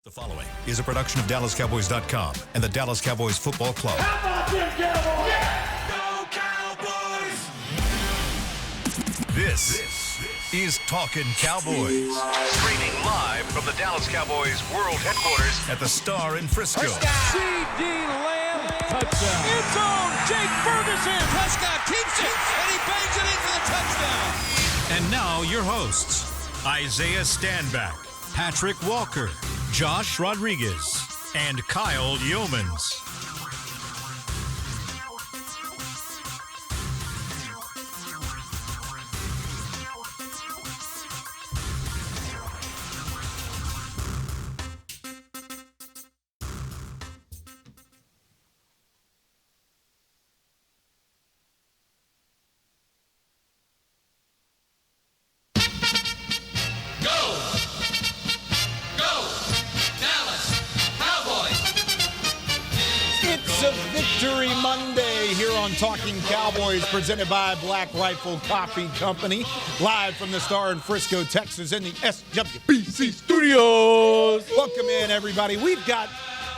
The following is a production of DallasCowboys.com and the Dallas Cowboys Football Club. How about them Cowboys? Yeah! Go Cowboys! This is Talkin Cowboys. Streaming live from the Dallas Cowboys World Headquarters at the Star in Frisco. C.D. Lamb, touchdown. End zone, Jake Ferguson. Prescott keeps it, and he bangs it in for the touchdown. And now your hosts, Isaiah Stanback, Patrick Walker, Josh Rodriguez, and Kyle Youmans. Victory Monday here on Talking Cowboys, presented by Black Rifle Coffee Company, live from the Star in Frisco, Texas, in the SWBC studios. Welcome in, everybody. We've got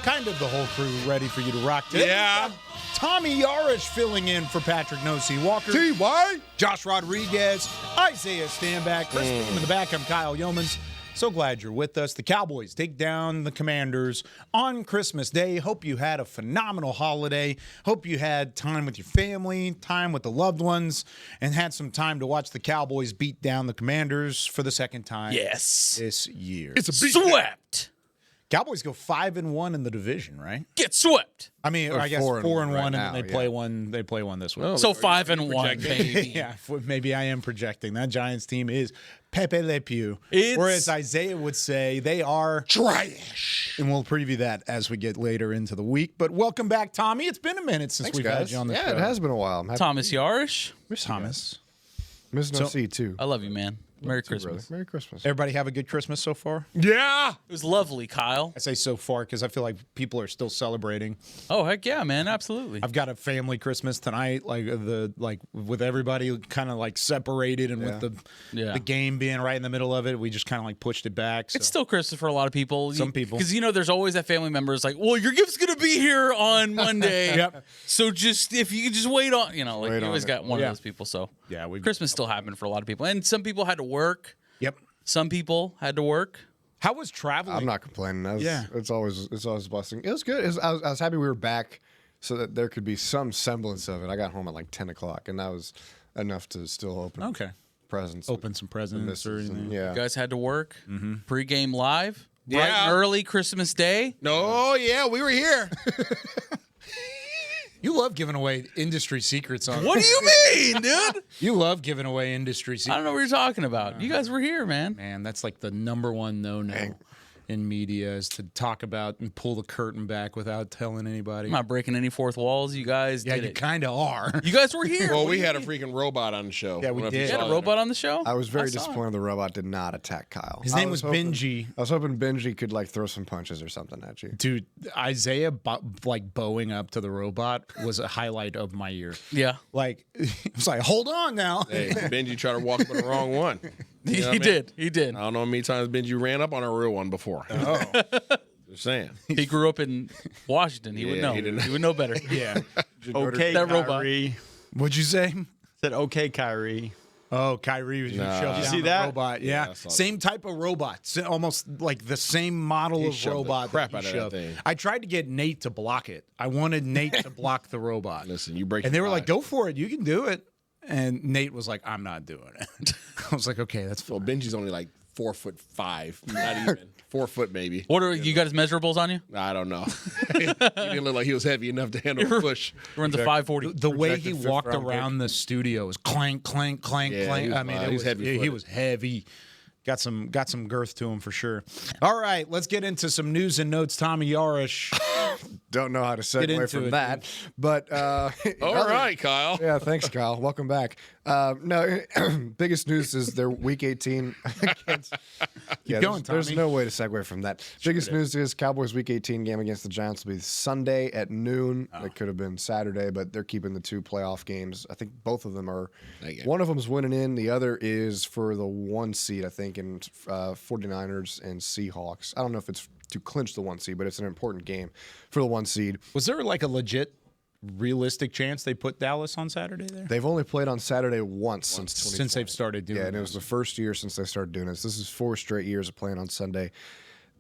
kind of the whole crew ready for you to rock today. Yeah. Tommy Yarrish filling in for Patrick No-C Walker. T.Y. Josh Rodriguez, Isaiah Stanback. Listening in the back, I'm Kyle Youmans. So glad you're with us. The Cowboys take down the Commanders on Christmas Day. Hope you had a phenomenal holiday. Hope you had time with your family, time with the loved ones, and had some time to watch the Cowboys beat down the Commanders for the second time this year. It's a beat. Swept. Cowboys go 5-1 in the division, right? Get swept. I mean, I guess 4-1, right and now, then they play one. They play one this week. Oh, So 5-1, baby. Yeah, maybe I am projecting. That Giants team is Pepe Le Pew. It's or as Isaiah would say, they are trash. And we'll preview that as we get later into the week. But welcome back, Tommy. It's been a minute since we've had you on the show. Yeah, it has been a while. Thomas Yarrish. Miss Thomas. Miss No C too. I love you, man. Merry Brother. Christmas. Merry Christmas. Everybody have a good Christmas so far? Yeah. It was lovely, Kyle. I say so far because I feel like people are still celebrating. Oh, heck yeah, man. Absolutely. I've got a family Christmas tonight, like with everybody kind of like separated, and with the game being right in the middle of it, we just kind of like pushed it back. So. It's still Christmas for a lot of people. Some people. Because, there's always that family member is like, well, your gift's going to be here on Monday. Yep. So if you could just wait on, you always got one Yeah. of those people. So Yeah, Christmas still happened for a lot of people. And some people had to work. Yep. Some people had to work. How was traveling? I'm not complaining. Yeah. It's always a blessing. It was good. I was happy we were back so that there could be some semblance of it. I got home at like 10 o'clock, and that was enough to still open presents. Open some presents or anything. Yeah. You guys had to work. Pre-game live. Bright Yeah. and early Christmas Day. No, yeah, we were here. You love giving away industry secrets on. What do you mean, dude? You love giving away industry I secrets. don't know what you're talking about. You guys were here, man. Man, that's like the number one no-no in media is to talk about and pull the curtain back without telling anybody. I'm not breaking any fourth walls. You guys Yeah, did you it. kind of are. You guys were here. Well, What we do you had a mean? freaking robot on the show. Yeah, we I don't know if did. you You had saw a that. robot on the show? I was very saw it. disappointed the robot did not attack Kyle. His name was Benji. I was hoping Benji could like throw some punches or something at you. Dude, Isaiah bowing up to the robot was a highlight of my year. Yeah. Like, it was like, hold on now. Hey, Benji tried to walk up on the wrong one. He know what I mean? did. He did. I don't know how many times Benji ran up on a real one before. Oh. Just saying. He grew up in Washington. He would Yeah, know. he didn't- He would know better. Yeah. Okay, That robot. Kyrie. What'd you say? Said okay, Kyrie. Oh, Kyrie was Nah. shoved You down see a that? robot. Yeah, Yeah, I saw same type of robot, almost like the same model of shoved the robot. crap that he out of that shoved. thing. I tried to get Nate to block it. I wanted Nate to block the robot. Listen, you break And they your were like, eye. "Go for it, you can do it." And Nate was like, "I'm not doing it." I was like, "Okay, that's Well, fine." Benji's only like 4'5", not even 4 foot maybe. What are you got his measurables on you? I don't know. He didn't look like he was heavy enough to handle a push. We're in the 540. The way he Projected walked fifth-round around the studio was clank, clank, clank, Yeah, clank. he was I mean, wild. it He was was heavy-footed. he was heavy. Got some girth to him for sure. All right, let's get into some news and notes. Tommy Yarrish. Don't know how to segue into from it, that, but All right, Kyle. Yeah, thanks, Kyle. Welcome back. No, biggest news is their Week 18 against. Yeah, going, there's Tommy. no way to segue from that. Biggest news is Cowboys Week 18 game against the Giants will be Sunday at noon. It could have been Saturday, but they're keeping the 2 playoff games. I think both of them are. One of them's winning in. The other is for the 1 seed, I think, in 49ers and Seahawks. I don't know if it's to clinch the 1 seed, but it's an important game for the 1 seed. Was there like a legit, realistic chance they put Dallas on Saturday there? They've only played on Saturday once Since they've started doing it. Yeah, and it was the first year since they started doing this. This is 4 straight years of playing on Sunday.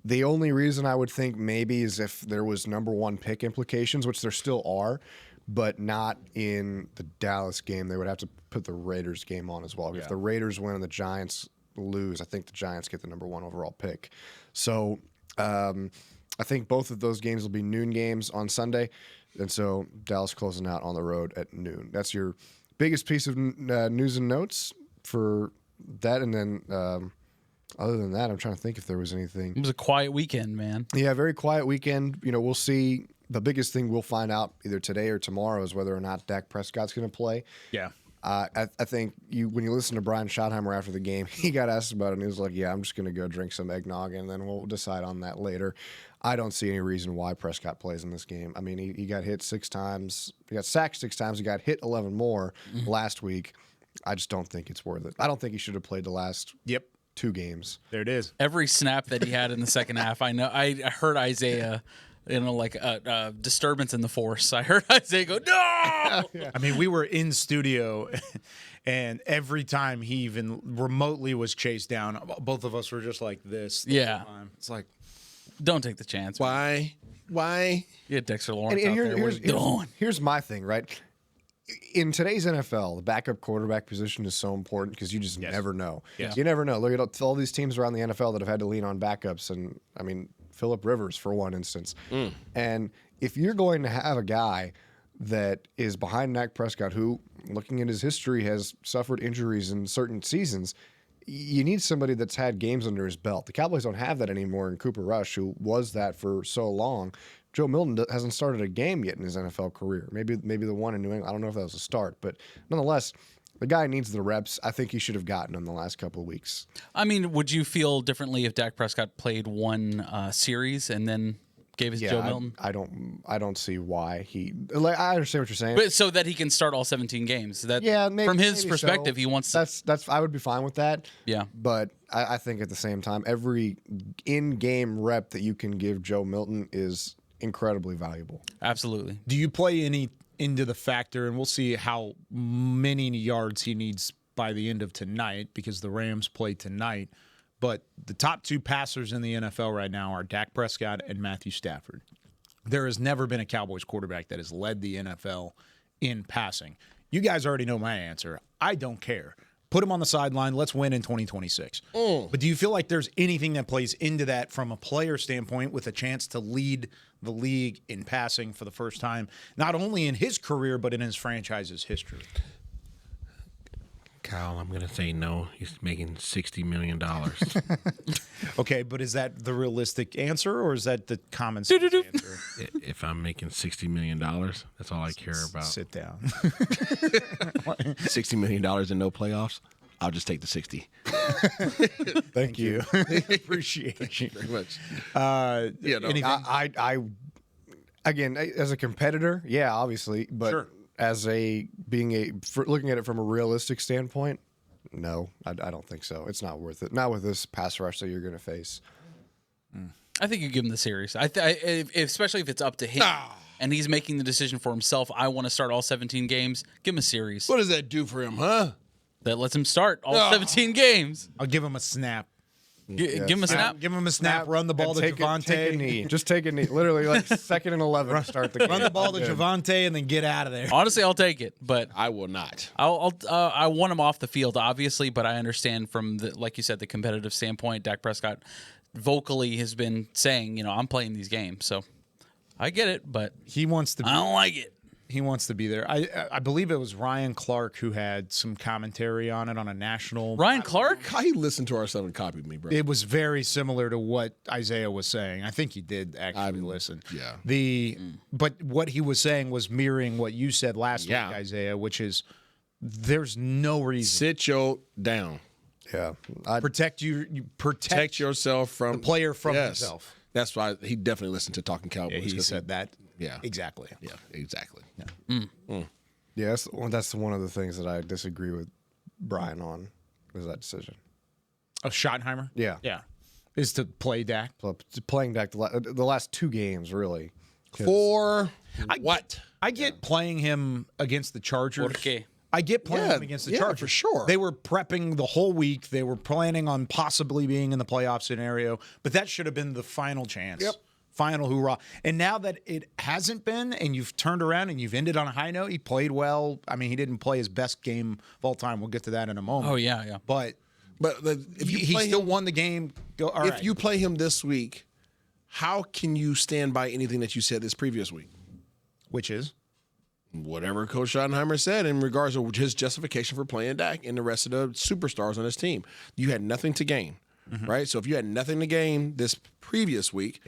The only reason I would think maybe is if there was number 1 pick implications, which there still are, but not in the Dallas game. They would have to put the Raiders game on as well. Yeah. If the Raiders win and the Giants lose, I think the Giants get the number 1 overall pick. So I think both of those games will be noon games on Sunday. And so Dallas closing out on the road at noon. That's your biggest piece of news and notes for that. And then other than that, I'm trying to think if there was anything. It was a quiet weekend, man. Yeah, very quiet weekend. You know, we'll see. The biggest thing we'll find out either today or tomorrow is whether or not Dak Prescott's going to play. Yeah. I think when you listen to Brian Schottheimer after the game, he got asked about it, and he was like, yeah, I'm just going to go drink some eggnog, and then we'll decide on that later. I don't see any reason why Prescott plays in this game. I mean, he got hit 6 times. He got sacked 6 times. He got hit 11 more last week. I just don't think it's worth it. I don't think he should have played the last 2 games. There it is. Every snap that he had in the second half, I know. I heard Isaiah, like a disturbance in the force. I heard Isaiah go, no! I mean, we were in studio, and every time he even remotely was chased down, both of us were just like this. The whole time. It's like, don't take the chance. Why? You had Dexter Lawrence out there. What are you doing? Here's my thing, right? In today's NFL, the backup quarterback position is so important because you just never know. Yes. You never know. Look at all these teams around the NFL that have had to lean on backups. And, I mean, Phillip Rivers, for one instance. And if you're going to have a guy that is behind Dak Prescott, who, looking at his history, has suffered injuries in certain seasons, you need somebody that's had games under his belt. The Cowboys don't have that anymore in Cooper Rush, who was that for so long. Joe Milton hasn't started a game yet in his NFL career. Maybe the one in New England. I don't know if that was a start, but nonetheless, the guy needs the reps. I think he should have gotten them the last couple of weeks. I mean, would you feel differently if Dak Prescott played one series and then gave it to Joe Milton? I don't see why he. Like, I understand what you're saying, but so that he can start all 17 games. That from his perspective, he wants. That's. I would be fine with that. Yeah, but I think at the same time, every in-game rep that you can give Joe Milton is incredibly valuable. Absolutely. Do you play any into the factor, and we'll see how many yards he needs by the end of tonight because the Rams play tonight. But the top 2 passers in the NFL right now are Dak Prescott and Matthew Stafford. There has never been a Cowboys quarterback that has led the NFL in passing. You guys already know my answer. I don't care. Put him on the sideline. Let's win in 2026. But do you feel like there's anything that plays into that from a player standpoint with a chance to lead the league in passing for the first time, not only in his career, but in his franchise's history? Kyle, I'm going to say no. He's making $60 million. Okay, but is that the realistic answer, or is that the common sense answer? If I'm making $60 million, that's all I care about. Sit down. $60 million and no playoffs, I'll just take the 60. Thank you. Appreciate you very much. Anything? I again, as a competitor, yeah, obviously, but Sure. as looking at it from a realistic standpoint, no, I don't think so. It's not worth it. Not with this pass rush that you're going to face. I think you give him the series. Especially if it's up to him and he's making the decision for himself. I want to start all 17 games. Give him a series. What does that do for him, huh? That lets him start all 17 games. I'll give him a snap. Give him a snap. Give him a snap. Run the ball to Javonte. Take a knee. Just take a knee. Literally, like 2nd and 11 to start the game. Run the ball to Javonte and then get out of there. Honestly, I'll take it, but I will not. I want him off the field, obviously, but I understand from like you said, the competitive standpoint. Dak Prescott vocally has been saying, I'm playing these games, so I get it, but he wants to. I don't like it. He wants to be there. I believe it was Ryan Clark who had some commentary on it on a national. Ryan Clark? How he listened to our stuff and copied me, bro? It was very similar to what Isaiah was saying. I think he did actually listen. Yeah. But what he was saying was mirroring what you said last week, Isaiah, which is there's no reason. Sit your down. Yeah. Protect Protect yourself from the player from yes. himself. That's why he definitely listened to Talkin Cowboys. Yeah, he 'cause said that. Yeah. Exactly. Yeah, exactly. Yeah, that's one of the things that I disagree with Brian on, is that decision. Of Schottenheimer? Yeah. Yeah. Is to play Dak. Playing Dak the last 2 games, really. For what? I get playing him against the Chargers. ¿Por qué? I get playing Yeah, him against the yeah, Chargers. for sure. They were prepping the whole week. They were planning on possibly being in the playoff scenario, but that should have been the final chance. Yep. Final hoorah. And now that it hasn't been, and you've turned around and you've ended on a high note, he played well. I mean, he didn't play his best game of all time. We'll get to that in a moment. Oh, yeah. But if you he play still him, won the game. if you play him this week, how can you stand by anything that you said this previous week? Which is? Whatever Coach Schottenheimer said in regards to his justification for playing Dak and the rest of the superstars on his team. You had nothing to gain, right? So if you had nothing to gain this previous week,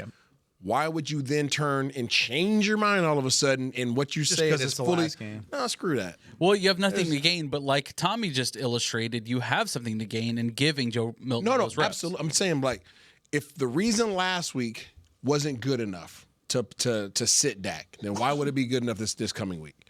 why would you then turn and change your mind all of a sudden in what you say 'cause is it's the fully? last game. No, screw that. Well, you have nothing to gain, but like Tommy just illustrated, you have something to gain in giving Joe Milton No, those reps. absolutely. I'm saying, like, if the reason last week wasn't good enough to sit Dak, then why would it be good enough this coming week?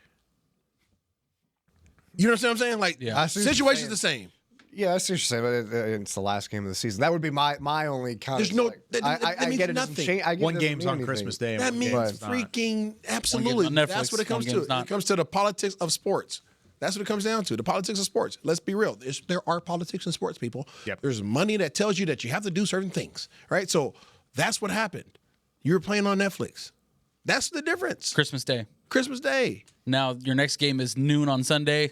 You know what I'm saying? Like, Yeah. situation's the same. Yeah, I see what you're saying, but it's the last game of the season. That would be my only kind There's of. no- like, that means get it nothing. doesn't change. I get One it doesn't game's mean on anything. Christmas Day. and That one means game's not. freaking absolutely. on Netflix, That's what it comes one to. game's not. It comes to the politics of sports. That's what it comes down to. The politics of sports. Let's be real. There are politics in sports, people. Yep. There's money that tells you that you have to do certain things, right? So that's what happened. You were playing on Netflix. That's the difference. Christmas Day. Christmas Day. Now, your next game is noon on Sunday.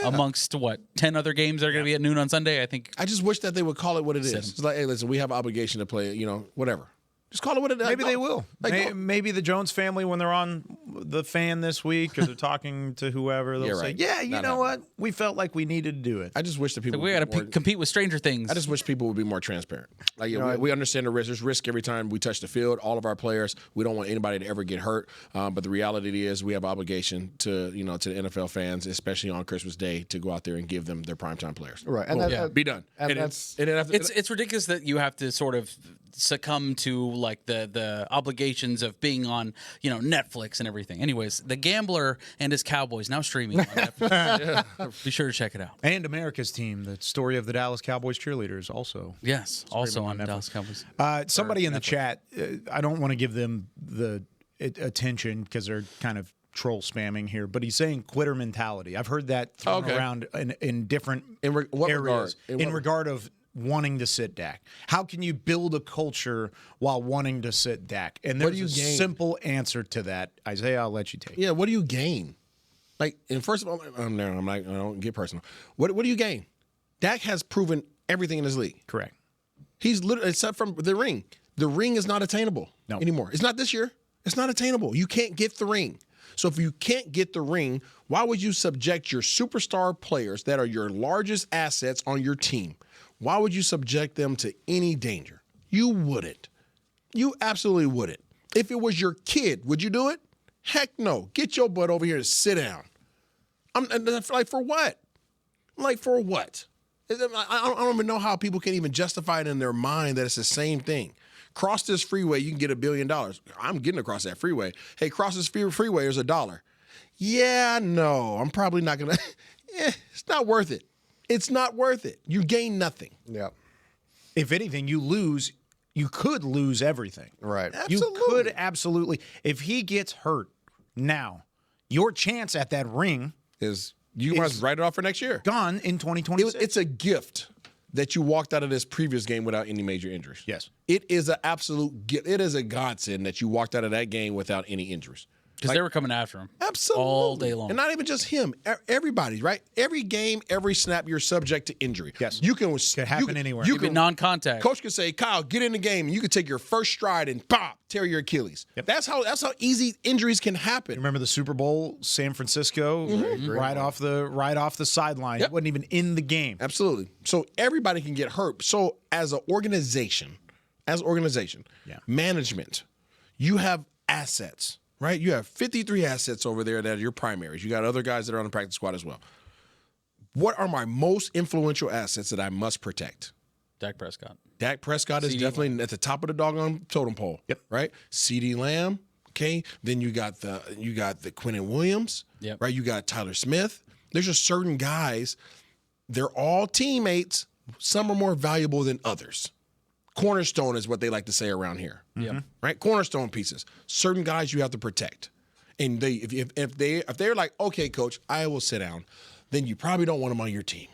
Amongst 10 other games that are going to be at noon on Sunday? I think. I just wish that they would call it what it is. 7. It's like, hey, listen, we have an obligation to play, whatever. Just call it what it is. Maybe they will. Like, Maybe the Jones family, when they're on the fan this week or they're talking to whoever, they'll Yeah, say, right. "Yeah, you Not know happening. what? We felt like we needed to do it." I just wish that people We would got be to more- compete with Stranger Things. I just wish people would be more transparent. Like, we understand the risk. There's risk every time we touch the field. All of our players, we don't want anybody to ever get hurt. But the reality is, we have obligation to the NFL fans, especially on Christmas Day, to go out there and give them their primetime players. Right, and Be done. And that's It's ridiculous that you have to sort of succumb to like the obligations of being on Netflix and everything. Anyways, The Gambler and his Cowboys now streaming on Netflix. Be sure to check it out. And America's team, the story of the Dallas Cowboys cheerleaders, also. Yes, also on Netflix. Dallas Cowboys. Somebody in the chat, I don't want to give them the attention because they're kind of troll spamming here, but he's saying quitter mentality. I've heard that thrown around in different what areas regard? in regard of wanting to sit Dak. How can you build a culture while wanting to sit Dak? And What do there's a you gain? simple answer to that. Isaiah, I'll let you take it. Yeah, what do you gain? Like, and first of all, I don't get personal. What do you gain? Dak has proven everything in his league. Correct. He's literally, except from the ring. The ring is not attainable anymore. It's not this year. It's not attainable. You can't get the ring. So if you can't get the ring, why would you subject your superstar players that are your largest assets on your team? Why would you subject them to any danger? You wouldn't. You absolutely wouldn't. If it was your kid, would you do it? Heck no. Get your butt over here and sit down. I'm like, for what? Like, for what? I don't even know how people can even justify it in their mind that it's the same thing. Cross this freeway, you can get $1 billion. I'm getting across that freeway. Hey, cross this freeway, there's $1. Yeah, no, I'm probably not going to. It's not worth it. It's not worth it. You gain nothing. yeah. If anything, you lose. You could lose everything. Right. You could absolutely. If he gets hurt now, your chance at that ring You must write it off for next year. gone in 2026. It's a gift that you walked out of this previous game without any major injuries. Yes. It is an absolute gift. It is a godsend that you walked out of that game without any injuries. Because they were coming after him. Absolutely. All day long. And not even just him. Everybody, right? Every game, every snap, you're subject to injury. Yes. You can Could happen anywhere. You Even can non-contact. Coach can say, Kyle, get in the game, and you can take your first stride and pop, tear your Achilles. Yep. That's how easy injuries can happen. Remember the Super Bowl, San Francisco, right off the sideline. Yep. He wasn't even in the game. Absolutely. So everybody can get hurt. So as an organization, management, you have assets, right? You have 53 assets over there that are your primaries. You got other guys that are on the practice squad as well. What are my most influential assets that I must protect? Dak Prescott. Dak Prescott is CD definitely at the top of the doggone totem pole. Yep. Right? CD Lamb. Okay. Then you got the Quinnen Williams. Yep. Right. You got Tyler Smith. There's just certain guys. They're all teammates. Some are more valuable than others. Cornerstone is what they like to say around here. Yeah. Right. Cornerstone pieces. Certain guys you have to protect. And if they're like, okay, coach, I will sit down, then you probably don't want them on your team.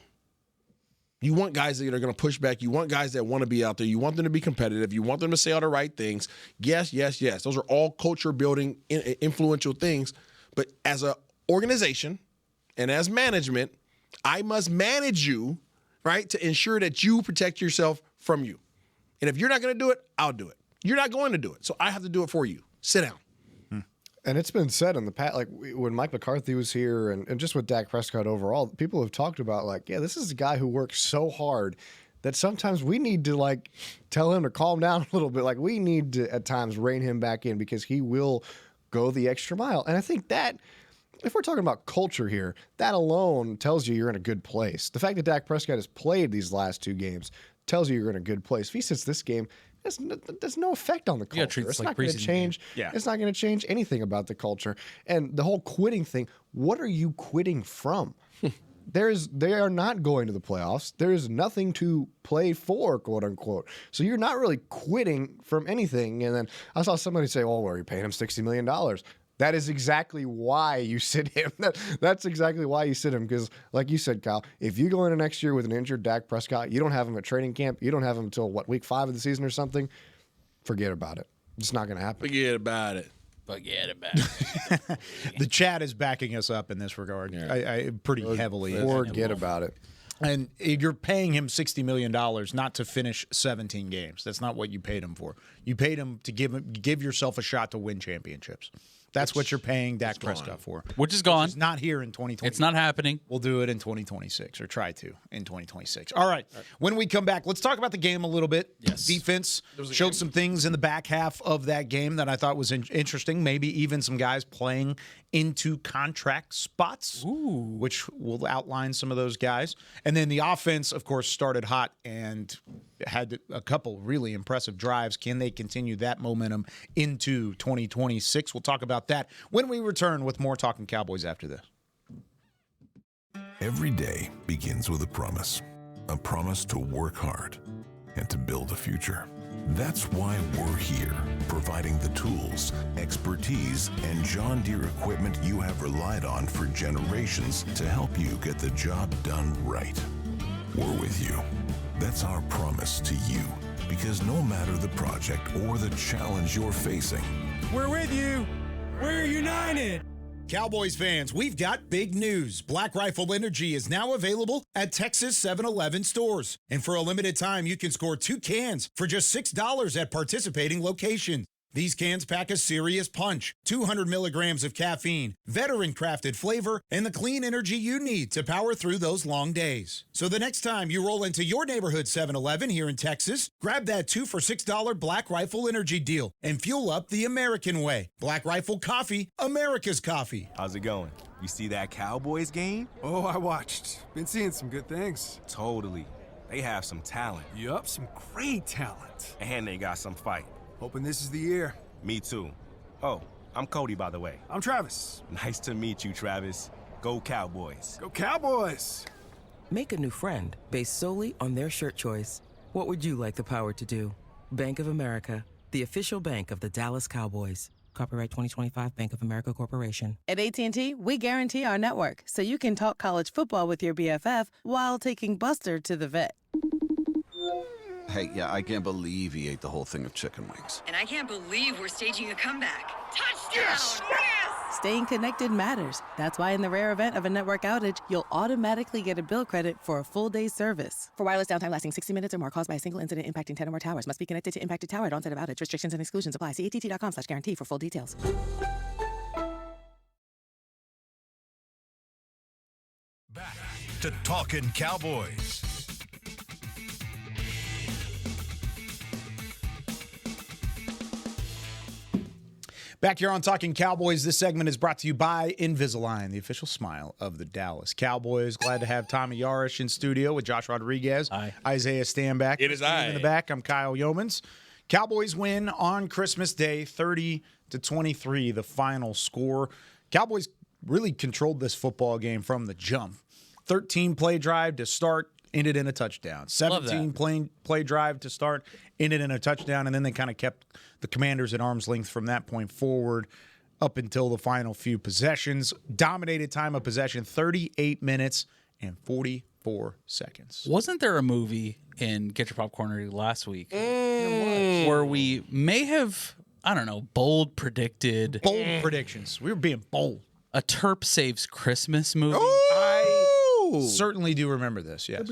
You want guys that are going to push back. You want guys that want to be out there. You want them to be competitive. You want them to say all the right things. Yes, yes, yes. Those are all culture building, influential things. But as an organization and as management, I must manage you, right, to ensure that you protect yourself from you. And if you're not going to do it, I'll do it. You're not going to do it. So I have to do it for you. Sit down. And it's been said in the past, like when Mike McCarthy was here and just with Dak Prescott overall, people have talked about like, yeah, this is a guy who works so hard that sometimes we need to like tell him to calm down a little bit. Like we need to at times rein him back in because he will go the extra mile. And I think that if we're talking about culture here, that alone tells you you're in a good place. The fact that Dak Prescott has played these last 2 games tells you you're in a good place. If he sits this game, there's no effect on the culture. treat this It's like not going to preseason change. game. Yeah. It's not going to change anything about the culture. And the whole quitting thing, what are you quitting from? They are not going to the playoffs. There is nothing to play for, quote unquote. So you're not really quitting from anything. And then I saw somebody say, well, where are you paying him $60 million? That is exactly why you sit him. That's exactly why you sit him. Because, like you said, Kyle, if you go into next year with an injured Dak Prescott, you don't have him at training camp, you don't have him until, week 5 of the season or something, forget about it. It's not going to happen. Forget about it. Forget about it. The chat is backing us up in this regard. I pretty heavily. Forget about it. And you're paying him $60 million not to finish 17 games. That's not what you paid him for. You paid him to give yourself a shot to win championships. That's what you're paying Dak Prescott for. Which is gone. It's not here in 2020. It's not happening. We'll do it in 2026 or try to in 2026. All right. When we come back, let's talk about the game a little bit. Yes. Defense showed some things in the back half of that game that I thought was interesting. Maybe even some guys playing into contract spots, which will outline some of those guys. And then the offense, of course, started hot and had a couple really impressive drives. Can they continue that momentum into 2026? We'll talk about that when we return with more Talkin Cowboys after this. Every day begins with a promise to work hard and to build a future. That's why we're here, providing the tools, expertise, and John Deere equipment you have relied on for generations to help you get the job done right. We're with you. That's our promise to you, because no matter the project or the challenge you're facing, We're with you. We're united. Cowboys fans, we've got big news. Black Rifle Energy is now available at Texas 7-Eleven stores. And for a limited time, you can score 2 cans for just $6 at participating locations. These cans pack a serious punch, 200 milligrams of caffeine, veteran-crafted flavor, and the clean energy you need to power through those long days. So the next time you roll into your neighborhood 7-Eleven here in Texas, grab that 2 for $6 Black Rifle Energy deal and fuel up the American way. Black Rifle Coffee, America's coffee. How's it going? You see that Cowboys game? Oh, I watched. Been seeing some good things. Totally. They have some talent. Yup, some great talent. And they got some fight. Hoping this is the year. Me too. Oh, I'm Cody, by the way. I'm Travis. Nice to meet you, Travis. Go Cowboys. Go Cowboys! Make a new friend based solely on their shirt choice. What would you like the power to do? Bank of America, the official bank of the Dallas Cowboys. Copyright 2025 Bank of America Corporation. At AT&T, we guarantee our network so you can talk college football with your BFF while taking Buster to the vet. Hey, yeah, I can't believe he ate the whole thing of chicken wings. And I can't believe we're staging a comeback. Touchdown! Yes! Staying connected matters. That's why in the rare event of a network outage, you'll automatically get a bill credit for a full day's service. For wireless downtime lasting 60 minutes or more caused by a single incident impacting 10 or more towers, must be connected to impacted tower at onset of outage. Restrictions and exclusions apply. See att.com/guarantee for full details. Back to Talkin Cowboys. Back here on Talking Cowboys, this segment is brought to you by Invisalign, the official smile of the Dallas Cowboys. Glad to have Tommy Yarrish in studio with Josh Rodriguez, Isaiah Stanback. It is I. In the back, I'm Kyle Youmans. Cowboys win on Christmas Day, 30-23, the final score. Cowboys really controlled this football game from the jump. 13-play drive to start, ended in a touchdown. 17-play drive to start, ended in a touchdown, and then they kind of kept the Commanders at arm's length from that point forward up until the final few possessions. Dominated time of possession, 38 minutes and 44 seconds. Wasn't there a movie in Get Your Popcorn Ready last week where we may have, I don't know, bold predicted. Bold predictions. We were being bold. A Terp Saves Christmas movie. I certainly do remember this, yes.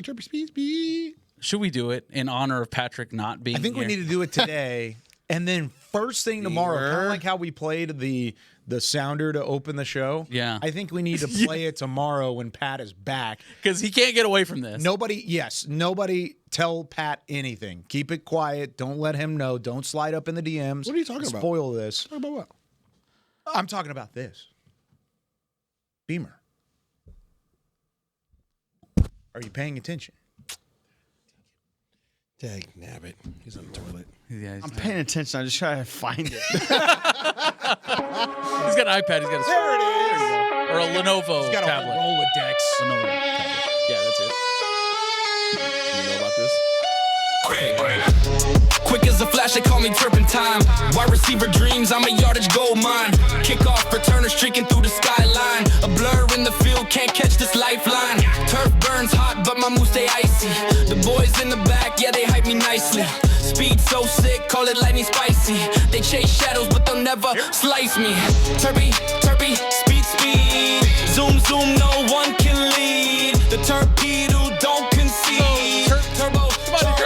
Should we do it in honor of Patrick not being I think here? we need to do it today. And then first thing tomorrow, kind of like how we played the sounder to open the show. Yeah. I think we need to play it tomorrow when Pat is back. Because he can't get away from this. Nobody tell Pat anything. Keep it quiet. Don't let him know. Don't slide up in the DMs. What are you talking about? Spoil this. Talking about what? I'm talking about this. Beamer. Are you paying attention? Dag nabbit. He's on the toilet. Yeah, I'm paying attention. I just try to find it. He's got an iPad. He's got a There it is. or a Lenovo He's got tablet. a Rolodex. Lenovo tablet. Yeah, that's it. You know about this? Quick as a flash, they call me turpentine. Wide receiver dreams, I'm a yardage gold mine. Kickoff returner streaking through the skyline. A blur in the field, can't catch this lifeline. Turf burns hot, but my moves stay icy. The boys in the back, yeah, they hype me nicely. Speed so sick, call it lightning spicy. They chase shadows, but they'll never slice me. Turpy, speed. Zoom, no one can lead. The torpedo don't concede. Turbo,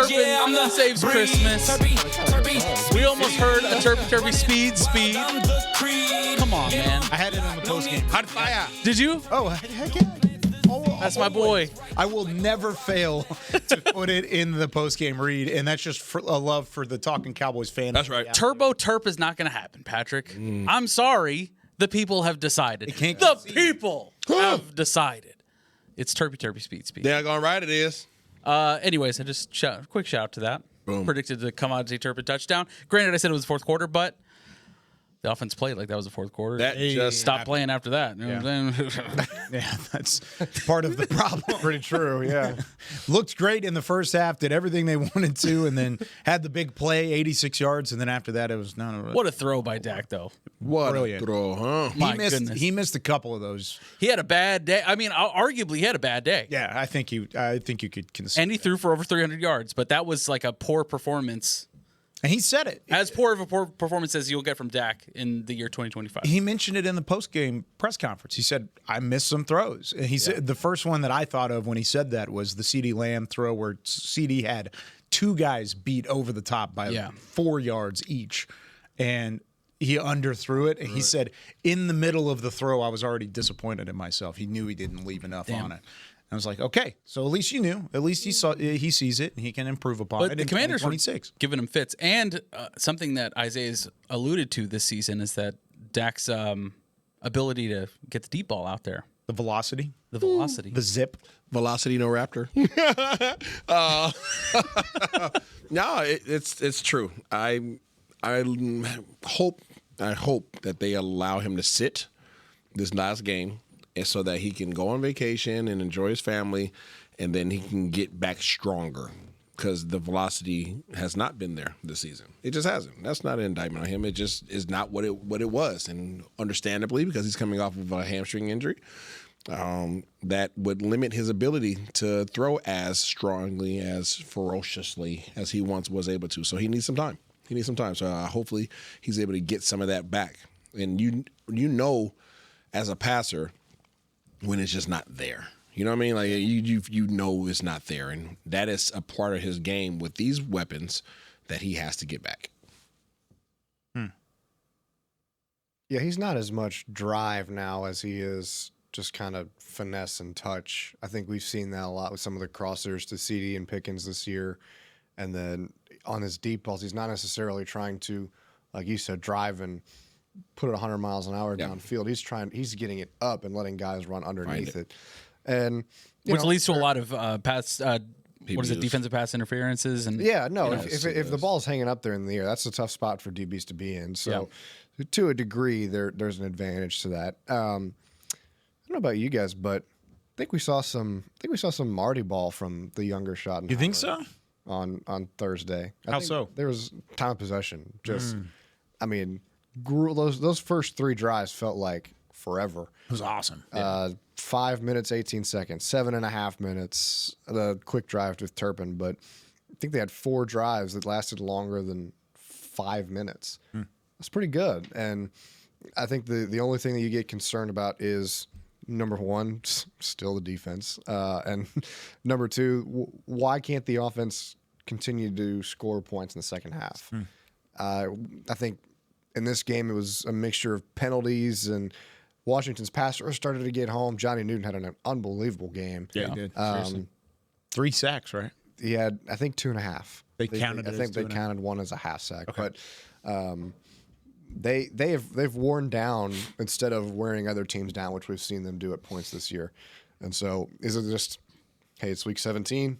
yeah, I'm the Saves Christmas. We almost heard a Turpy speed. Come on, man. I had it in the postgame. Hot fire. Did you? Oh, heck yeah. That's my boy. I will never fail to put it in the postgame read, and that's just for a love for the Talking Cowboys fan. That's right. Turbo Terp is not going to happen, Patrick. I'm sorry. The people have decided. The people have decided. It's Turpy speed. They're going right, it is. Anyways, I just quick shout out to that. Boom. Predicted the commodity Turpin touchdown. Granted, I said it was the fourth quarter, but the offense played like that was the fourth quarter. That just stopped playing after that. You know what I'm saying? Yeah, that's part of the problem. Pretty true, yeah. Looked great in the first half, did everything they wanted to, and then had the big play, 86 yards, and then after that it was none of it. What a throw by Dak, though. What Brilliant. a throw, huh? My goodness. He missed a couple of those. He had a bad day. I mean, arguably he had a bad day. Yeah, I think you could consider. And he threw for over 300 yards, but that was like a poor performance. And he said it. As poor of a performance as you'll get from Dak in the year 2025. He mentioned it in the post-game press conference. He said, I missed some throws. And he said the first one that I thought of when he said that was the CeeDee Lamb throw where CeeDee had two guys beat over the top by 4 yards each. And he underthrew it. And he said, in the middle of the throw, I was already disappointed in myself. He knew he didn't leave enough on it. I was like, okay, so at least you knew. At least he sees it, and he can improve upon it. The Commanders were 26 giving him fits. And something that Isaiah's alluded to this season is that Dak's ability to get the deep ball out there. The velocity. The zip. Velocity, no raptor. No, it's true. I hope that they allow him to sit this last game, and so that he can go on vacation and enjoy his family, and then he can get back stronger, because the velocity has not been there this season. It just hasn't. That's not an indictment on him. It just is not what it was, and understandably, because he's coming off of a hamstring injury, that would limit his ability to throw as strongly, as ferociously as he once was able to. So he needs some time. So hopefully he's able to get some of that back. And you know, as a passer, when it's just not there. You know what I mean? Like you know it's not there, and that is a part of his game with these weapons that he has to get back. Yeah, he's not as much drive now as he is just kind of finesse and touch. I think we've seen that a lot with some of the crossers to CD and Pickens this year. And then on his deep balls, he's not necessarily trying to, like you said, drive and put it 100 miles an hour downfield. He's getting it up and letting guys run underneath it. And which leads to a lot of defensive pass interferences and if the ball's hanging up there in the air, that's a tough spot for DBs to be in. So to a degree, there's an advantage to that. I don't know about you guys, but I think we saw some Marty ball from the younger shot. You think so? On Thursday. How so? There was time of possession. I mean, those first 3 drives felt like forever. It was awesome. 5 minutes, 18 seconds, 7.5 minutes, the quick drive with Turpin. But I think they had 4 drives that lasted longer than 5 minutes. That's pretty good. And I think the only thing that you get concerned about is, number one, still the defense. And number 2, why can't the offense continue to score points in the second half? I think in this game it was a mixture of penalties and Washington's pass rush started to get home. Johnny Newton had an unbelievable game. Yeah, he did. 3 sacks, right? He had, I think, 2.5. They counted. I think they counted 1 as a half sack. Okay. But they've worn down instead of wearing other teams down, which we've seen them do at points this year. And so, is it just, hey, it's week 17?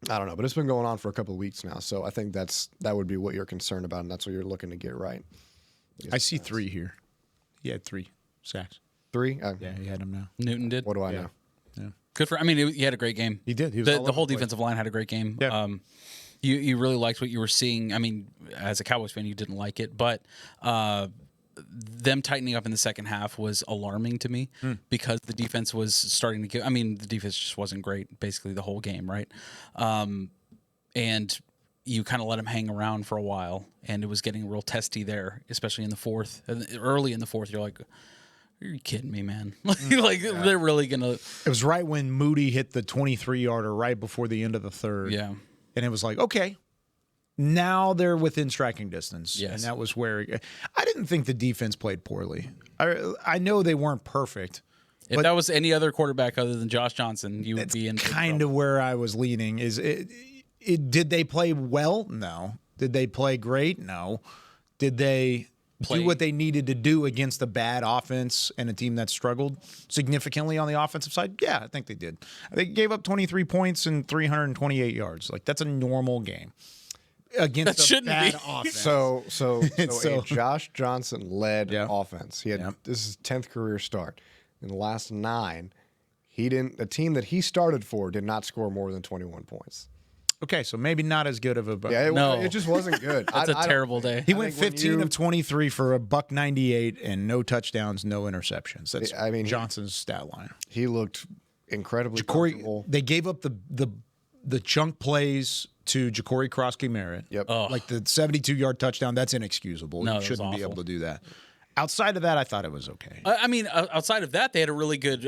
I don't know, but it's been going on for a couple of weeks now. So I think that would be what you're concerned about, and that's what you're looking to get right. I see 3 here. He had 3 sacks. 3? Yeah, he had them now. Newton did. What do I know? Yeah. Good for. I mean, he had a great game. He did. He was the whole defensive line had a great game. Yeah. You really liked what you were seeing. I mean, as a Cowboys fan, you didn't like it, but them tightening up in the second half was alarming to me because the defense was starting to get. I mean, the defense just wasn't great basically the whole game, right? And you kind of let them hang around for a while, and it was getting real testy there, especially in the fourth. Early in the fourth, you're like, are you kidding me, man? They're really going to... It was right when Moody hit the 23-yarder right before the end of the third. Yeah. And it was like, okay, now they're within striking distance. Yes. And that was where... I didn't think the defense played poorly. I know they weren't perfect. If that was any other quarterback other than Josh Johnson, you would be in kind of where I was leaning. Did they play well? No. Did they play great? No. Did they do what they needed to do against a bad offense and a team that struggled significantly on the offensive side? Yeah, I think they did. They gave up 23 points and 328 yards. Like, that's a normal game against a bad offense. So a Josh Johnson-led offense. He had this is his 10th career start. In the last 9, the team that he started for did not score more than 21 points. Okay, so maybe not as good of a... it just wasn't good. That's a terrible day. He went 15 of 23 for $198 and no touchdowns, no interceptions. That's Johnson's stat line. He looked incredibly comfortable. They gave up the chunk plays to Ja'Cory Krosky-Merritt. Yep. Oh. Like the 72-yard touchdown, that's inexcusable. No, you shouldn't be able to do that. Outside of that, I thought it was okay. I mean, outside of that, they had a really good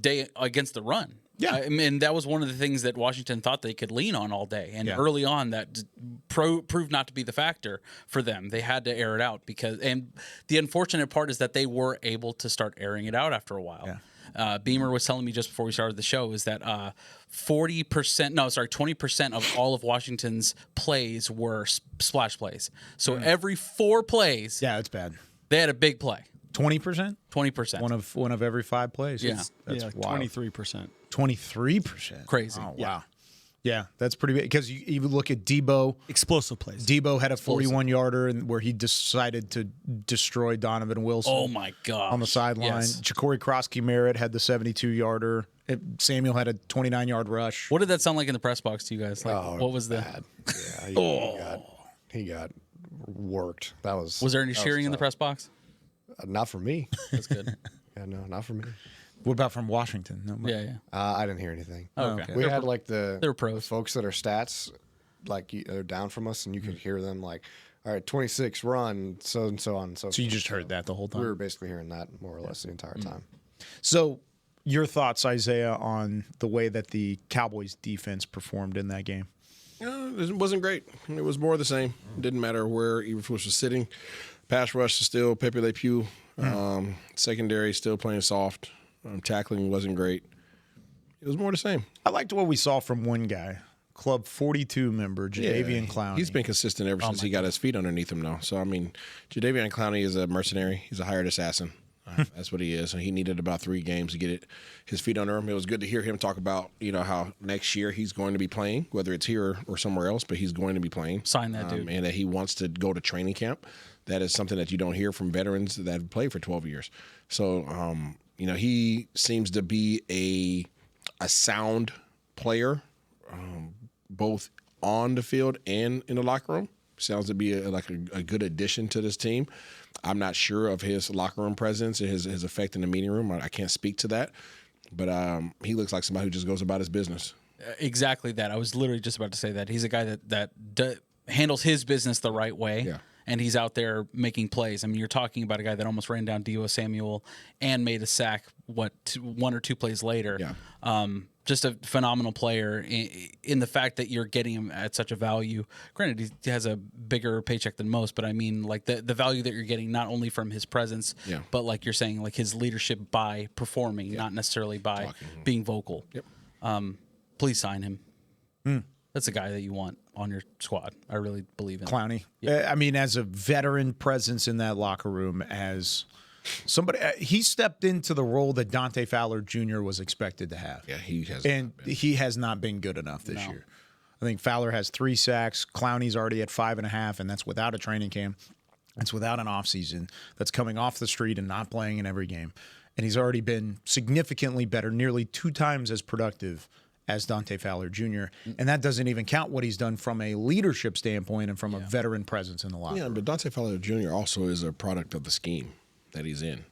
day against the run. Yeah. I mean, that was one of the things that Washington thought they could lean on all day. And early on, that proved not to be the factor for them. They had to air it out and the unfortunate part is that they were able to start airing it out after a while. Yeah. Beamer was telling me just before we started the show is that 20% of all of Washington's plays were splash plays. So every 4 plays. Yeah, it's bad. They had a big play. 20%? 20%. One of every 5 plays. Yeah. That's wild. 23%. 23%. Crazy. Oh, wow. Yeah, that's pretty big. Because you look at Debo. Explosive plays. Debo had a 41-yarder where he decided to destroy Donovan Wilson. Oh, my God. On the sideline. Yes. Ja'Cory Krosky-Merritt had the 72-yarder. Samuel had a 29-yard rush. What did that sound like in the press box to you guys? Like, what was bad. He got worked. Was there any cheering in the press box? Not for me. That's good. Yeah, no, not for me. What about from Washington? No, yeah. I didn't hear anything. Oh, okay. We had like they're pros. Folks that are stats, like they're down from us, and you could hear them like, all right, 26, run, so and so on and so forth. So you just heard that the whole time? We were basically hearing that more or less the entire time. So your thoughts, Isaiah, on the way that the Cowboys defense performed in that game? It wasn't great. It was more of the same. It didn't matter where Eberflus was sitting. Pass rush is still Pepe Le Pew. Secondary still playing soft. Tackling wasn't great. It was more the same. I liked what we saw from one guy, Club 42 member, Jadeveon Clowney. He's been consistent ever since he got his feet underneath him, though. So, I mean, Jadeveon Clowney is a mercenary. He's a hired assassin. That's what he is. And he needed about 3 games to get his feet under him. It was good to hear him talk about, how next year he's going to be playing, whether it's here or somewhere else, but he's going to be playing. Sign that dude. And that he wants to go to training camp. That is something that you don't hear from veterans that have played for 12 years. So, he seems to be a sound player, both on the field and in the locker room. Sounds to be a good addition to this team. I'm not sure of his locker room presence and his effect in the meeting room. I can't speak to that, but he looks like somebody who just goes about his business. Exactly that. I was literally just about to say that. He's a guy that handles his business the right way. Yeah. And he's out there making plays. I mean, you're talking about a guy that almost ran down Deebo Samuel and made a sack, 1 or 2 plays later. Yeah. Just a phenomenal player in the fact that you're getting him at such a value. Granted, he has a bigger paycheck than most, but I mean, like the value that you're getting not only from his presence, but like you're saying, like his leadership by performing, not necessarily by being vocal. Yep. Please sign him. That's a guy that you want on your squad. I really believe in Clowney. Yeah. I mean, as a veteran presence in that locker room, as somebody, he stepped into the role that Dante Fowler Jr. was expected to have. Yeah, he has. And he has not been good enough this year. I think Fowler has 3 sacks. Clowney's already at 5.5, and that's without a training camp. That's without an offseason. That's coming off the street and not playing in every game. And he's already been significantly better, nearly 2 times as productive as Dante Fowler Jr. And that doesn't even count what he's done from a leadership standpoint and from a veteran presence in the locker room. Yeah, but Dante Fowler Jr. also is a product of the scheme that he's in.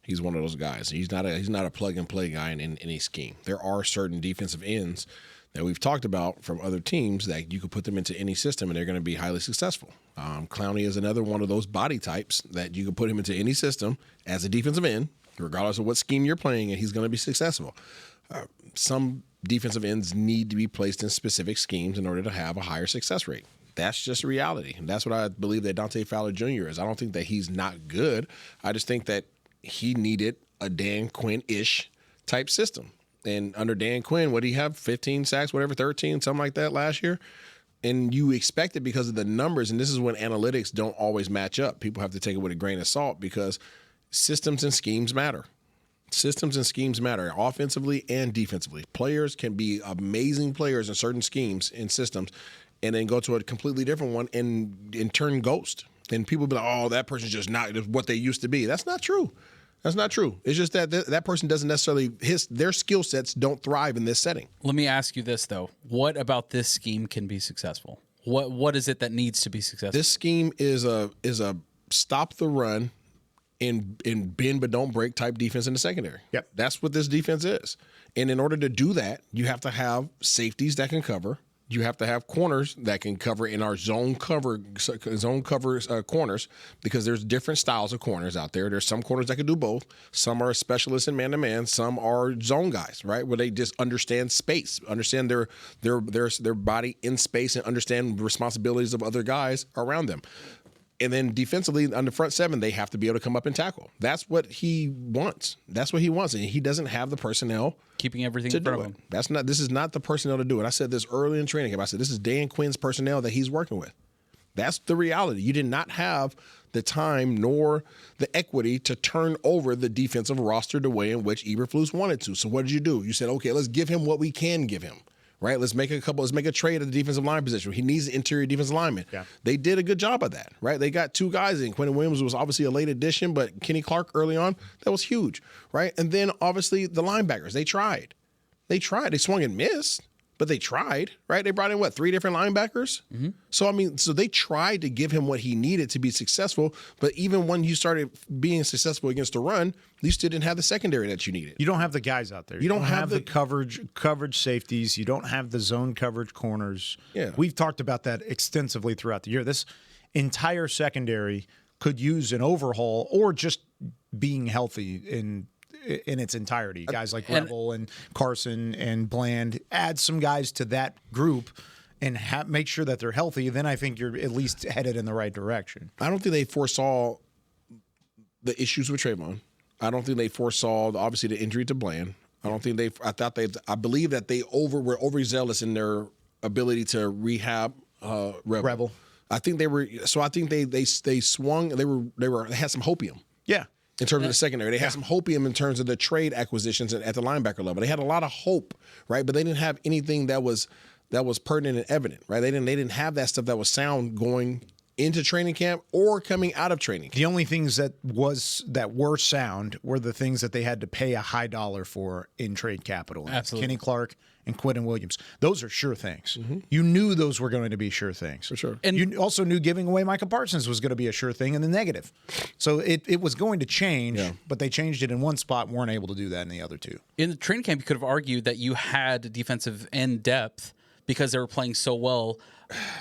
He's one of those guys. He's not a plug-and-play guy in any scheme. There are certain defensive ends that we've talked about from other teams that you could put them into any system and they're going to be highly successful. Clowney is another one of those body types that you could put him into any system as a defensive end, regardless of what scheme you're playing, and he's going to be successful. Some defensive ends need to be placed in specific schemes in order to have a higher success rate. That's just a reality. And that's what I believe that Dante Fowler Jr. is. I don't think that he's not good. I just think that he needed a Dan Quinn-ish type system. And under Dan Quinn, what did he have? 15 sacks, whatever, 13, something like that last year? And you expect it because of the numbers, and this is when analytics don't always match up. People have to take it with a grain of salt because systems and schemes matter. Systems and schemes matter, offensively and defensively. Players can be amazing players in certain schemes and systems and then go to a completely different one and turn ghost. And people be like, oh, that person's just not what they used to be. That's not true. That's not true. It's just that that person doesn't necessarily their skill sets don't thrive in this setting. Let me ask you this though: what about this scheme can be successful? What is it that needs to be successful? This scheme is a stop the run and bend but don't break type defense in the secondary. Yep, that's what this defense is. And in order to do that, you have to have safeties that can cover. You have to have corners that can cover in our zone cover corners, because there's different styles of corners out there. There's some corners that can do both. Some are specialists in man-to-man. Some are zone guys, right, where they just understand space, understand their body in space, and understand the responsibilities of other guys around them. And then defensively, on the front seven, they have to be able to come up and tackle. That's what he wants. That's what he wants. And he doesn't have the personnel keeping everything to in front do of it. him. This is not the personnel to do it. I said this early in training camp. I said this is Dan Quinn's personnel that he's working with. That's the reality. You did not have the time nor the equity to turn over the defensive roster the way in which Eberflus wanted to. So what did you do? You said, okay, let's give him what we can give him. Right, let's make a trade at the defensive line position. He needs an interior defensive lineman. Yeah. They did a good job of that, right? They got 2 guys in. Quentin Williams was obviously a late addition, but Kenny Clark early on, that was huge, right? And then obviously the linebackers, they tried. They swung and missed, but they tried, right? They brought in 3 different linebackers? Mm-hmm. So they tried to give him what he needed to be successful, but even when you started being successful against the run, you still didn't have the secondary that you needed. You don't have the guys out there. You don't have the coverage safeties. You don't have the zone coverage corners. Yeah. We've talked about that extensively throughout the year. This entire secondary could use an overhaul or just being healthy in its entirety. Guys like Rebel and Carson and Bland, add some guys to that group and make sure that they're healthy. Then I think you're at least headed in the right direction. I don't think they foresaw the issues with Trayvon. I don't think they foresaw the injury to Bland. I believe that they were overzealous in their ability to rehab Rebel. I think they were. So I think they swung. They had some hopium. Yeah. In terms of the secondary, they had some hopium in terms of the trade acquisitions at the linebacker level. They had a lot of hope, right? But they didn't have anything that was pertinent and evident, right? They didn't have that stuff that was sound going into training camp or coming out of training camp. The only things that were sound were the things that they had to pay a high dollar for in trade capital. Absolutely. Kenny Clark and Quentin Williams. Those are sure things. Mm-hmm. You knew those were going to be sure things. For sure. And you also knew giving away Micah Parsons was going to be a sure thing in the negative. So it was going to change, but they changed it in one spot and weren't able to do that in the other two. In the training camp, you could have argued that you had defensive end depth because they were playing so well.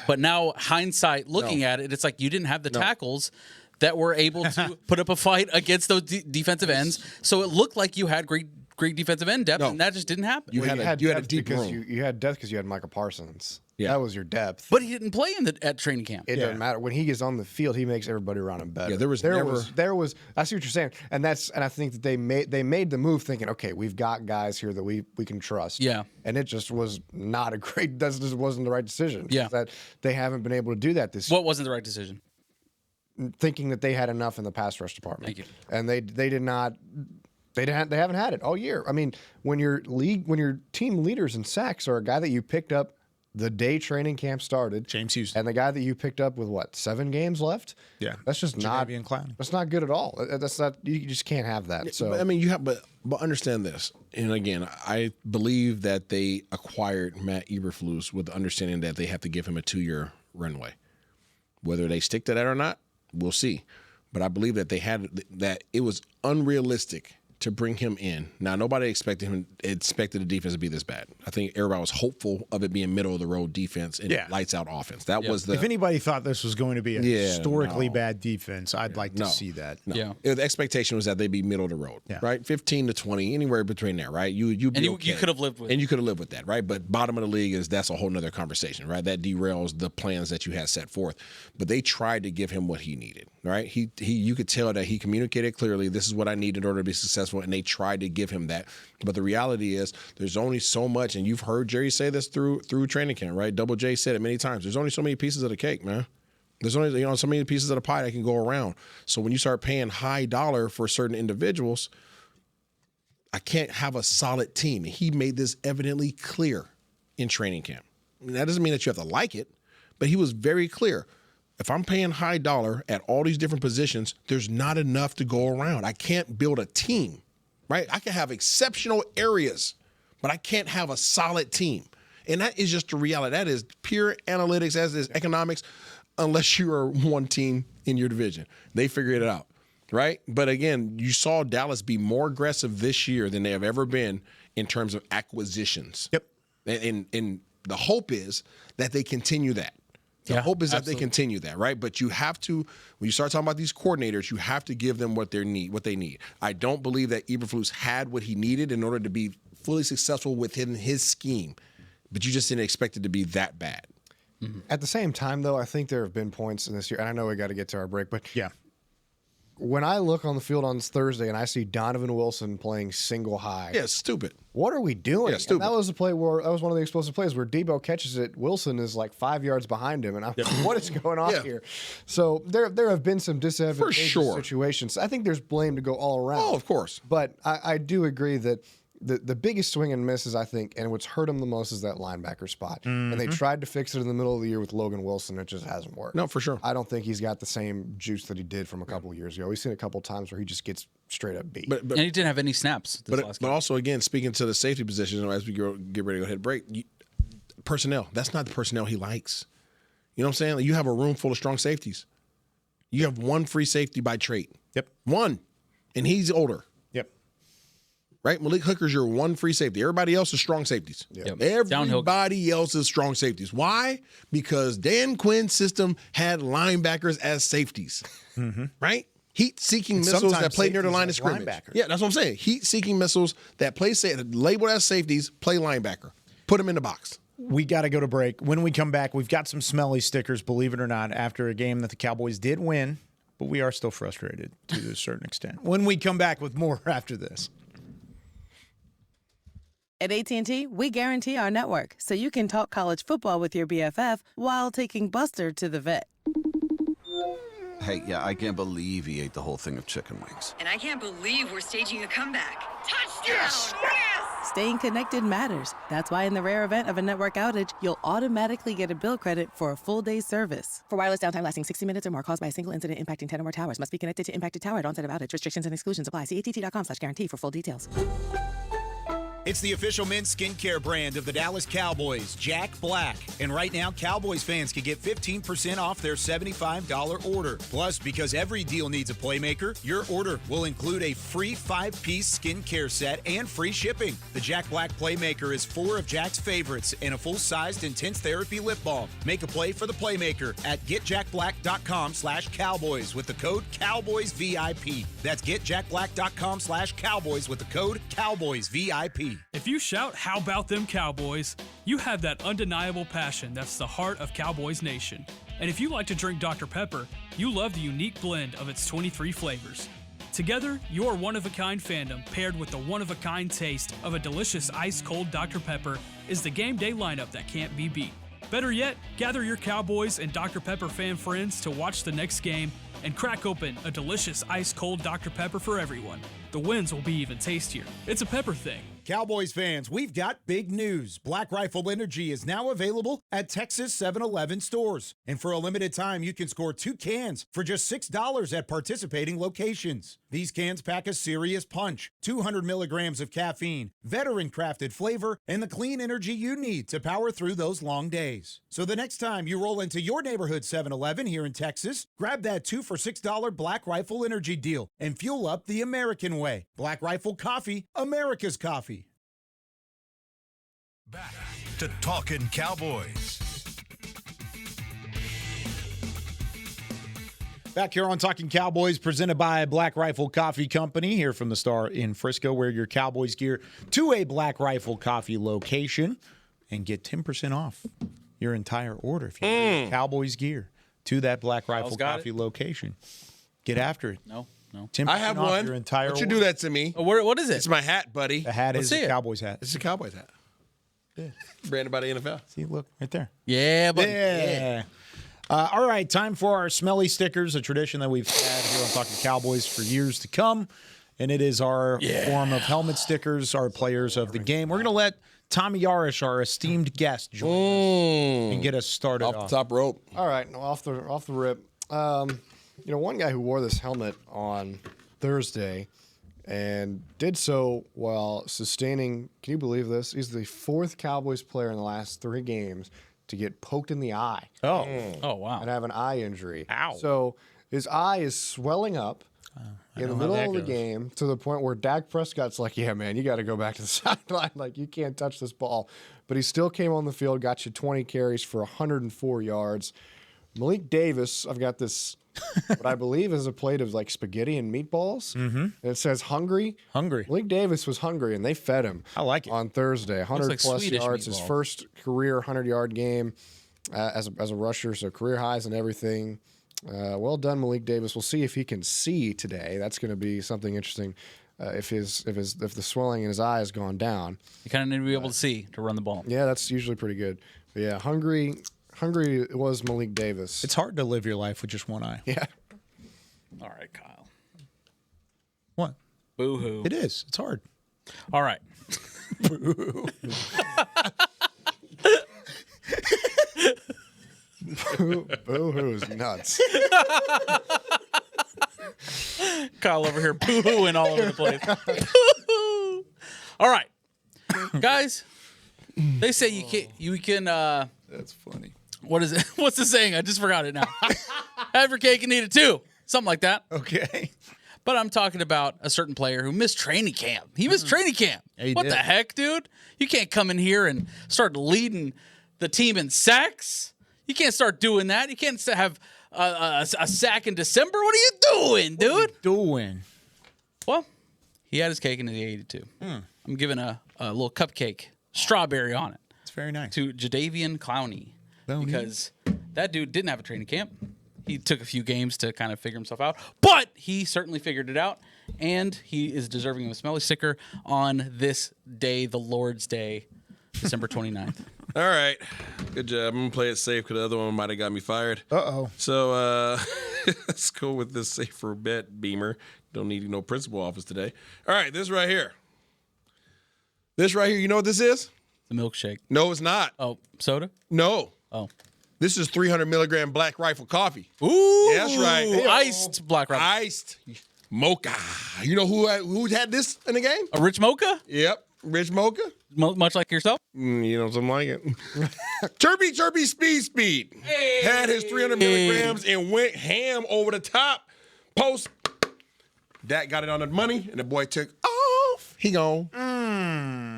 But now, hindsight, looking at it, it's like you didn't have the tackles that were able to put up a fight against those defensive ends. So it looked like you had great defensive end depth, and that just didn't happen. You had a deep room. You had depth because you had Micah Parsons. Yeah. That was your depth. But he didn't play at training camp. It doesn't matter. When he gets on the field, he makes everybody around him better. Yeah, there was I see what you're saying. And I think that they made the move thinking, okay, we've got guys here that we can trust. Yeah. And it just was not that just wasn't the right decision. Yeah. That they haven't been able to do that this year. What wasn't the right decision? Thinking that they had enough in the pass rush department. Thank you. And they did not. They haven't had it all year. I mean, when your team leaders in sacks are a guy that you picked up the day training camp started, James Houston, and the guy that you picked up with 7 games left. Yeah, that's just Jadavian Clowney. That's not good at all. That's not. You just can't have that. So I mean, but understand this. And again, I believe that they acquired Matt Eberflus with the understanding that they have to give him a 2-year runway. Whether they stick to that or not, we'll see. But I believe that that it was unrealistic to bring him in. Now, nobody expected the defense to be this bad. I think everybody was hopeful of it being middle of the road defense and lights out offense. That was if anybody thought this was going to be a historically bad defense, I'd like to see that. No. Yeah. The expectation was that they'd be middle of the road, right? 15 to 20, anywhere between there, right? You could have lived with and you could have lived with that, right? But bottom of the league that's a whole nother conversation, right? That derails the plans that you had set forth. But they tried to give him what he needed, right? You could tell that he communicated clearly, this is what I need in order to be successful, and they tried to give him that. But the reality is there's only so much, and you've heard Jerry say this through training camp, right? Double J said it many times. There's only so many pieces of the cake, man. There's only so many pieces of the pie that can go around. So when you start paying high dollar for certain individuals, I can't have a solid team. And he made this evidently clear in training camp. And that doesn't mean that you have to like it, but he was very clear. If I'm paying high dollar at all these different positions, there's not enough to go around. I can't build a team, right? I can have exceptional areas, but I can't have a solid team. And that is just the reality. That is pure analytics, as is economics, unless you are one team in your division. They figured it out, right? But again, you saw Dallas be more aggressive this year than they have ever been in terms of acquisitions. Yep. And the hope is that they continue that. The hope is that they continue that, right? But you have to, when you start talking about these coordinators, you have to give them what they need. I don't believe that Eberflus had what he needed in order to be fully successful within his scheme, but you just didn't expect it to be that bad. Mm-hmm. At the same time, though, I think there have been points in this year, and I know we got to get to our break, but when I look on the field on Thursday and I see Donovan Wilson playing single high. Yeah, it's stupid. What are we doing? Yeah, stupid. And that was a play that was one of the explosive plays where Debo catches it. Wilson is like 5 yards behind him, and I'm like, what is going on here? So there have been some disadvantageous situations. I think there's blame to go all around. Oh, of course. But I do agree that the biggest swing and misses, I think, and what's hurt him the most is that linebacker spot. Mm-hmm. And they tried to fix it in the middle of the year with Logan Wilson. It just hasn't worked. No, for sure. I don't think he's got the same juice that he did from a couple of years ago. We've seen a couple of times where he just gets straight up beat. But and he didn't have any snaps this last game. But also, again, speaking to the safety position, as we get ready to go ahead break, personnel, that's not the personnel he likes. You know what I'm saying? Like, you have a room full of strong safeties. You have one free safety by trait. Yep. One. And he's older. Yep. Right? Malik Hooker's your one free safety. Everybody else is strong safeties. Yep. Everybody else is strong safeties. Why? Because Dan Quinn's system had linebackers as safeties. Mm-hmm. Right? Heat-seeking missiles that play near the line of scrimmage. Yeah, that's what I'm saying. Heat-seeking missiles that play labeled as safeties, play linebacker. Put them in the box. We got to go to break. When we come back, we've got some Smelly stickers, believe it or not, after a game that the Cowboys did win, but we are still frustrated to a certain extent. When we come back with more after this. At AT&T, we guarantee our network so you can talk college football with your BFF while taking Buster to the vet. Hey, yeah, I can't believe he ate the whole thing of chicken wings. And I can't believe we're staging a comeback. Touchdown! Yes! Staying connected matters. That's why in the rare event of a network outage, you'll automatically get a bill credit for a full day's service. For wireless downtime lasting 60 minutes or more caused by a single incident impacting 10 or more towers, must be connected to impacted tower at onset of outage. Restrictions and exclusions apply. See att.com/guarantee for full details. It's the official men's skincare brand of the Dallas Cowboys, Jack Black. And right now, Cowboys fans can get 15% off their $75 order. Plus, because every deal needs a playmaker, your order will include a free 5-piece skincare set and free shipping. The Jack Black Playmaker is 4 of Jack's favorites and a full-sized intense therapy lip balm. Make a play for the Playmaker at getjackblack.com/Cowboys with the code CowboysVIP. That's getjackblack.com/Cowboys with the code CowboysVIP. If you shout, "How about them Cowboys?" you have that undeniable passion that's the heart of Cowboys Nation. And if you like to drink Dr. Pepper, you love the unique blend of its 23 flavors. Together, your one-of-a-kind fandom paired with the one-of-a-kind taste of a delicious ice-cold Dr. Pepper is the game day lineup that can't be beat. Better yet, gather your Cowboys and Dr. Pepper fan friends to watch the next game and crack open a delicious ice-cold Dr. Pepper for everyone. The wins will be even tastier. It's a pepper thing. Cowboys fans, we've got big news. Black Rifle Energy is now available at Texas 7-Eleven stores. And for a limited time, you can score 2 cans for just $6 at participating locations. These cans pack a serious punch, 200 milligrams of caffeine, veteran-crafted flavor, and the clean energy you need to power through those long days. So the next time you roll into your neighborhood 7-Eleven here in Texas, grab that 2 for $6 Black Rifle Energy deal and fuel up the American way. Black Rifle Coffee, America's coffee. Back to Talkin Cowboys. Back here on Talking Cowboys, presented by Black Rifle Coffee Company, here from the Star in Frisco. Wear your Cowboys gear to a Black Rifle Coffee location and get 10% off your entire order if you wear your Cowboys gear to that Black Rifle Coffee location. Get after it. No. 10% I have off one. your entire Don't you order. do that to me? What is it? It's my hat, buddy. The hat is a Cowboys hat. It's a Cowboys hat. Yeah. Branded by the NFL. See, look, right there. Yeah, buddy. Yeah. All right, time for our Smelly stickers, a tradition that we've had here on Talking Cowboys for years to come. And it is our form of helmet stickers, our players of the game. We're going to let Tommy Yarrish, our esteemed guest, join us and get us started off the top rope. All right, off the rip. One guy who wore this helmet on Thursday and did so while sustaining, can you believe this? He's the 4th Cowboys player in the last 3 games to get poked in the eye. Oh, wow. And have an eye injury. Ow. So his eye is swelling up in the middle of the game to the point where Dak Prescott's like, yeah, man, you got to go back to the sideline. Like, you can't touch this ball. But he still came on the field, got you 20 carries for 104 yards. Malik Davis, I've got this, what I believe is a plate of like spaghetti and meatballs. Mm-hmm. And it says hungry. Hungry. Malik Davis was hungry, and they fed him. I like it. On Thursday. 100-plus yards, his first career 100-yard game as a rusher, so career highs and everything. Well done, Malik Davis. We'll see if he can see today. That's going to be something interesting. If the swelling in his eye has gone down, you kind of need to be able to see to run the ball. Yeah, that's usually pretty good. But yeah, hungry was Malik Davis. It's hard to live your life with just one eye. Yeah. All right, Kyle. What? Boo-hoo. It is. It's hard. All right. Boo-hoo. Boo-hoo's nuts. Kyle over here boo-hooing all over the place. Boo-hoo. All right. Guys, they say you can That's funny. What is it? What's the saying? I just forgot it now. Have your cake and eat it too. Something like that. Okay. But I'm talking about a certain player who missed training camp. He missed training camp. Yeah, what did. the heck, dude? You can't come in here and start leading the team in sacks. You can't start doing that. You can't have a sack in December. What are you doing, dude? What are you doing? Well, he had his cake and he ate it too. I'm giving a little cupcake, strawberry on it. It's very nice. To Jadeveon Clowney. Because that dude didn't have a training camp. He took a few games to kind of figure himself out, but he certainly figured it out, and he is deserving of a Smelly sticker on this day, the Lord's Day, December 29th. All right. Good job. I'm going to play it safe because the other one might have got me fired. Uh-oh. So let's go with this safer bet, Beamer. Don't need no principal office today. All right, this right here. This right here, you know what this is? The milkshake. No, it's not. Oh, soda? No. Oh. This is 300 milligram Black Rifle coffee. Ooh. Yeah, that's right. Hey, iced Black Rifle. Iced mocha. You know who had this in the game? A Rich Mocha? Yep. Rich Mocha. Much like yourself? You know, something like it. Chirpy Speed. Hey. Had his 300 milligrams and went ham over the top. Post. Dak got it on the money, and the boy took off. He gone.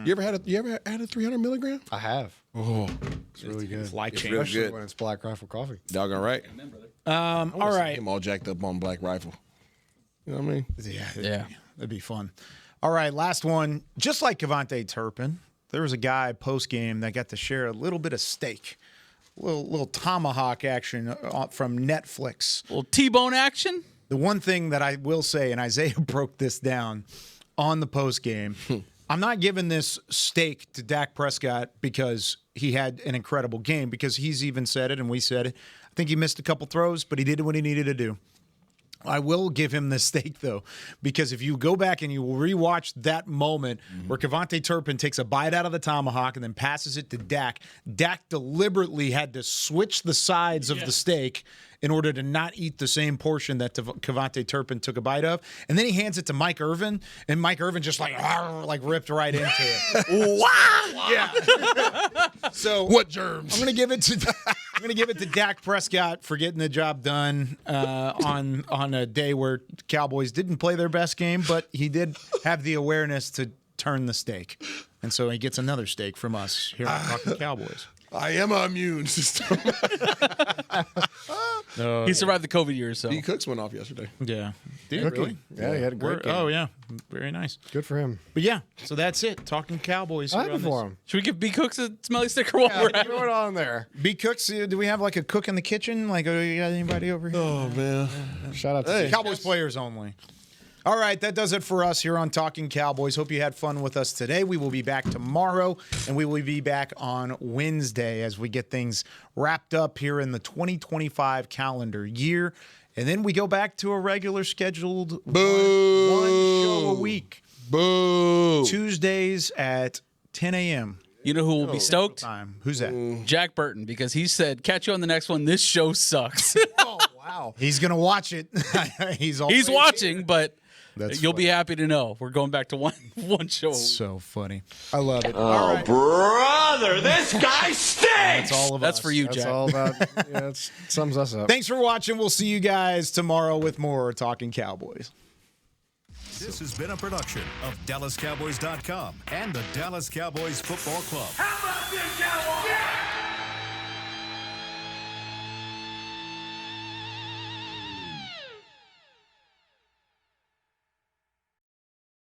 You ever had a 300 milligram? I have. Oh, it's really good. It's life It's changing. real good when it's Black Rifle coffee. Doggone right. All right. Him all jacked up on Black Rifle. You know what I mean? Yeah. That'd be fun. All right, last one. Just like Kevontae Turpin, there was a guy post-game that got to share a little bit of steak. Little tomahawk action from Netflix. A little T-bone action? The one thing that I will say, and Isaiah broke this down on the post-game, I'm not giving this steak to Dak Prescott because he had an incredible game, because he's even said it and we said it. I think he missed a couple throws, but he did what he needed to do. I will give him the steak, though, because if you go back and you rewatch that moment where Kevontae Turpin takes a bite out of the tomahawk and then passes it to Dak, Dak deliberately had to switch the sides of the steak in order to not eat the same portion that Kevontae Turpin took a bite of. And then he hands it to Mike Irvin, and Mike Irvin just like ripped right into it. Wow! Yeah. So what germs? I'm gonna give it to Dak Prescott for getting the job done on a day where Cowboys didn't play their best game, but he did have the awareness to turn the steak. And so he gets another steak from us here on Talkin Cowboys. I am an immune system. He survived the COVID years, so. D. Cooks went off yesterday. Yeah. Did really? Yeah, he had a great game. Oh, yeah. Very nice. Good for him. But yeah, so that's it. Talking Cowboys. I have for him. Should we give B. Cooks a Smelly sticker while we're at it? Throw it on there. B. Cooks, do we have like a cook in the kitchen? Like, you got anybody over here? Oh, man. Shout out to Cowboys players only. All right, that does it for us here on Talking Cowboys. Hope you had fun with us today. We will be back tomorrow, and we will be back on Wednesday as we get things wrapped up here in the 2025 calendar year. And then we go back to a regular scheduled one show a week. Boo. Tuesdays at 10 a.m. You know who will be stoked? Who's that? Jack Burton, because he said, catch you on the next one. This show sucks. Oh, wow. He's going to watch it. He's watching, but you'll funny. be happy to know we're going back to one show. So funny. I love it. Oh, brother, this guy stinks! That's all of us. That's for you, That's Jack. all about, it sums us up. Thanks for watching. We'll see you guys tomorrow with more Talking Cowboys. This has been a production of DallasCowboys.com and the Dallas Cowboys Football Club. How about this, Cowboys? Yeah!